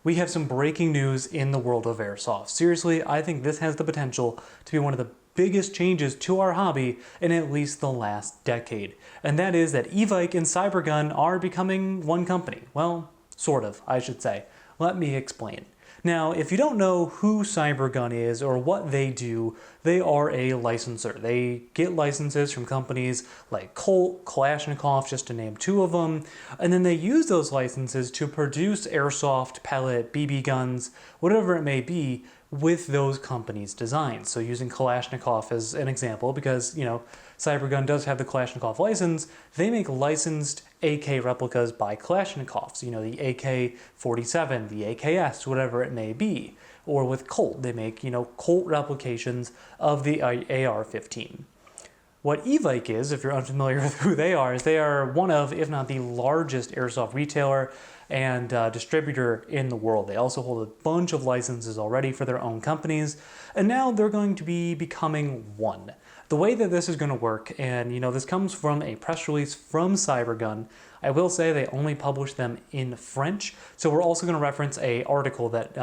We have some breaking news in the world of airsoft. Seriously, I think this has the potential to be one of the biggest changes to our hobby in at least the last decade. And that is that Evike and Cybergun are becoming one company. Well, sort of, I should say. Let me explain. Now, if you don't know who Cybergun is or what they do, they are a licensor. They get licenses from companies like Colt, Kalashnikov, just to name two of them, and then they use those licenses to produce airsoft, pellet, BB guns, whatever it may be, with those companies' designs. So using Kalashnikov as an example, because, Cybergun does have the Kalashnikov license, they make licensed AK replicas by Kalashnikovs, the AK-47, the AKS, whatever it may be. Or with Colt, they make, Colt replications of the AR-15. What Evike is, if you're unfamiliar with who they are, is they are one of, if not the largest airsoft retailer and distributor in the world. They also hold a bunch of licenses already for their own companies, and now they're going to be becoming one. The way that this is going to work, and this comes from a press release from Cybergun. I will say they only publish them in French, so we're also going to reference an article that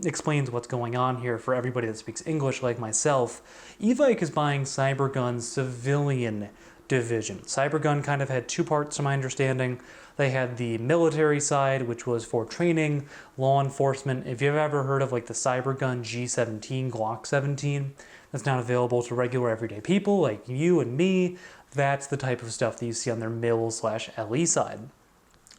explains what's going on here for everybody that speaks English like myself. Evike is buying Cybergun's civilian division. Cybergun kind of had two parts to my understanding. They had the military side, which was for training, law enforcement. If you've ever heard of like the Cybergun G17, Glock 17, that's not available to regular everyday people like you and me, that's the type of stuff that you see on their mil/LE side.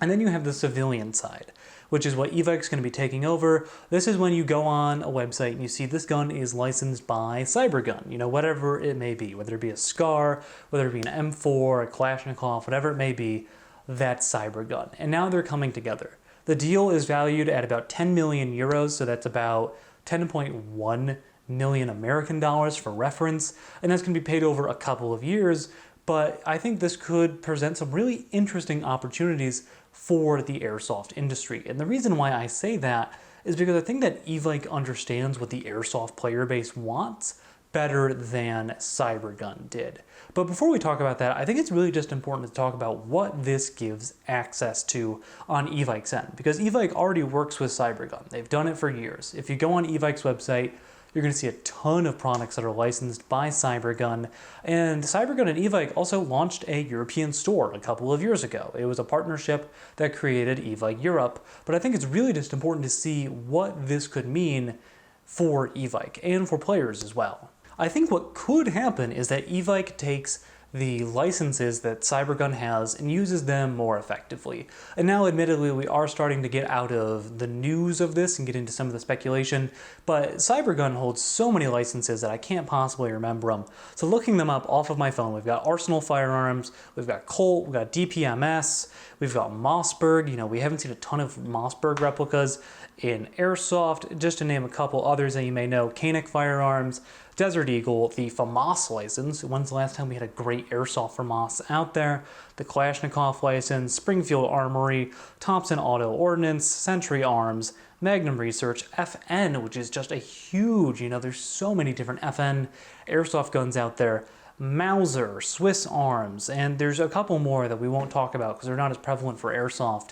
And then you have the civilian side, which is what Evike's going to be taking over. This is when you go on a website and you see this gun is licensed by Cybergun, whatever it may be, whether it be a SCAR, whether it be an M4, a Kalashnikov, whatever it may be, that's Cybergun. And now they're coming together. The deal is valued at about 10 million euros, so that's about 10.1 million American dollars for reference, and that's going to be paid over a couple of years. But I think this could present some really interesting opportunities for the airsoft industry. And the reason why I say that is because I think that Evike understands what the airsoft player base wants better than Cybergun did. But before we talk about that, I think it's really just important to talk about what this gives access to on Evike's end, because Evike already works with Cybergun. They've done it for years. If you go on Evike's website, you're going to see a ton of products that are licensed by Cybergun. And Cybergun and Evike also launched a European store a couple of years ago. It was a partnership that created Evike Europe. But I think it's really just important to see what this could mean for Evike and for players as well. I think what could happen is that Evike takes the licenses that Cybergun has and uses them more effectively. And now, admittedly, we are starting to get out of the news of this and get into some of the speculation, but Cybergun holds so many licenses that I can't possibly remember them. So looking them up off of my phone, we've got Arsenal Firearms, we've got Colt, we've got DPMS, we've got Mossberg. We haven't seen a ton of Mossberg replicas in airsoft, just to name a couple others that you may know. Koenig Firearms, Desert Eagle, the FAMAS license. When's the last time we had a great airsoft FAMAS out there? The Kalashnikov license, Springfield Armory, Thompson Auto Ordnance, Century Arms, Magnum Research, FN, which is just a huge, there's so many different FN airsoft guns out there, Mauser, Swiss Arms, and there's a couple more that we won't talk about because they're not as prevalent for airsoft.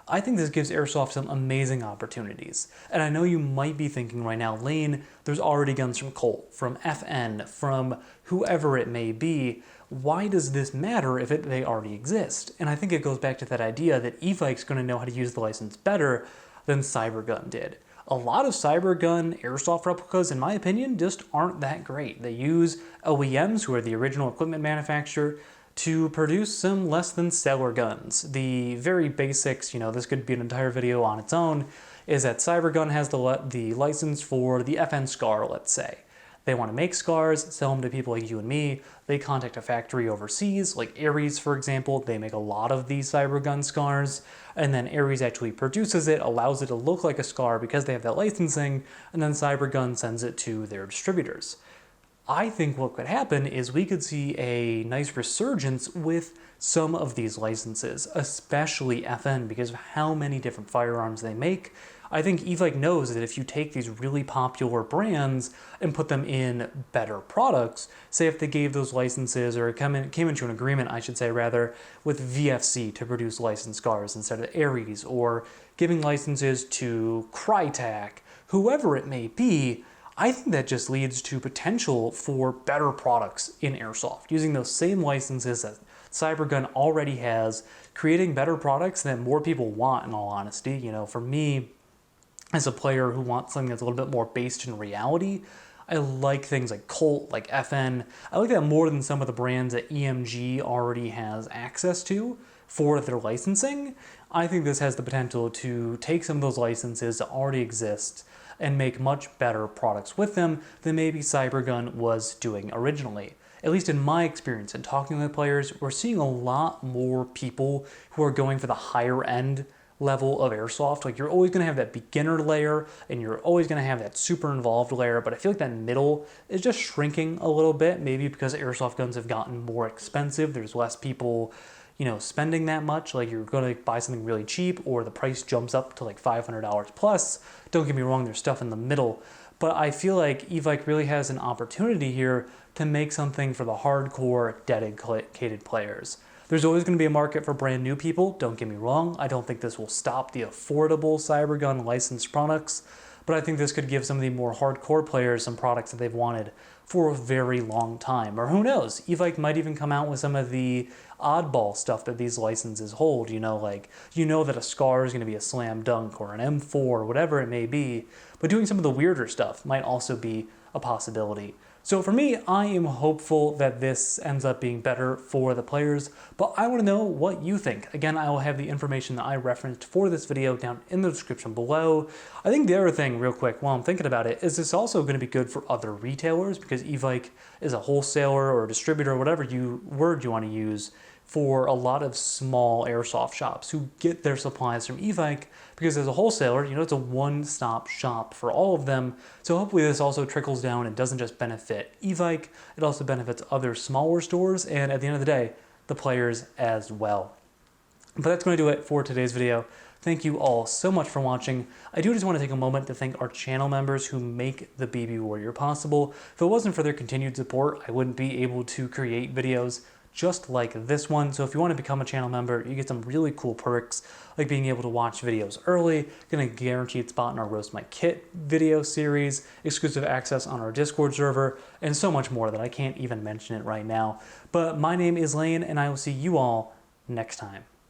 I think this gives airsoft some amazing opportunities. And I know you might be thinking right now, Lane, there's already guns from Colt, from FN, from whoever it may be. Why does this matter if they already exist? And I think it goes back to that idea that Evike's going to know how to use the license better than Cybergun did. A lot of Cybergun airsoft replicas, in my opinion, just aren't that great. They use OEMs, who are the original equipment manufacturer, to produce some less than stellar guns. The very basics, this could be an entire video on its own, is that Cybergun has the license for the FN SCAR, let's say. They want to make SCARs, sell them to people like you and me. They contact a factory overseas, like Ares, for example. They make a lot of these Cybergun SCARs, and then Ares actually produces it, allows it to look like a SCAR because they have that licensing, and then Cybergun sends it to their distributors. I think what could happen is we could see a nice resurgence with some of these licenses, especially FN, because of how many different firearms they make. I think Evike knows that if you take these really popular brands and put them in better products, say if they gave those licenses or came into an agreement, I should say rather, with VFC to produce licensed scars instead of Ares, or giving licenses to Crytek, whoever it may be, I think that just leads to potential for better products in airsoft, using those same licenses that Cybergun already has, creating better products that more people want, in all honesty. You know, for me, as a player who wants something that's a little bit more based in reality, I like things like Colt, like FN. I like that more than some of the brands that EMG already has access to for their licensing. I think this has the potential to take some of those licenses that already exist and make much better products with them than maybe Cybergun was doing originally. At least in my experience and talking with players, we're seeing a lot more people who are going for the higher end level of airsoft. Like, you're always going to have that beginner layer and you're always going to have that super involved layer, but I feel like that middle is just shrinking a little bit, maybe because airsoft guns have gotten more expensive. There's less people, you know, spending that much. Like, you're going to buy something really cheap or the price jumps up to like $500 plus. Don't get me wrong, there's stuff in the middle, but I feel like Evike really has an opportunity here to make something for the hardcore, dedicated players. There's always going to be a market for brand new people, don't get me wrong. I don't think this will stop the affordable Cybergun licensed products, but I think this could give some of the more hardcore players some products that they've wanted for a very long time. Or who knows, Evike might even come out with some of the oddball stuff that these licenses hold, you know, like, you know that a SCAR is going to be a slam dunk or an M4 or whatever it may be, but doing some of the weirder stuff might also be a possibility. So for me, I am hopeful that this ends up being better for the players, but I want to know what you think. Again, I will have the information that I referenced for this video down in the description below. I think the other thing, real quick, while I'm thinking about it, is this also going to be good for other retailers, because Evike is a wholesaler or a distributor, whatever word you want to use, for a lot of small airsoft shops who get their supplies from Evike, because as a wholesaler, you know, it's a one-stop shop for all of them. So hopefully this also trickles down and doesn't just benefit Evike, it also benefits other smaller stores, and at the end of the day, the players as well. But that's going to do it for today's video. Thank you all so much for watching. I do just want to take a moment to thank our channel members who make the BB Warrior possible. If it wasn't for their continued support, I wouldn't be able to create videos just like this one. So if you want to become a channel member, you get some really cool perks, like being able to watch videos early, getting a guaranteed spot in our Roast My Kit video series, exclusive access on our Discord server, and so much more that I can't even mention it right now. But my name is Lane, and I will see you all next time.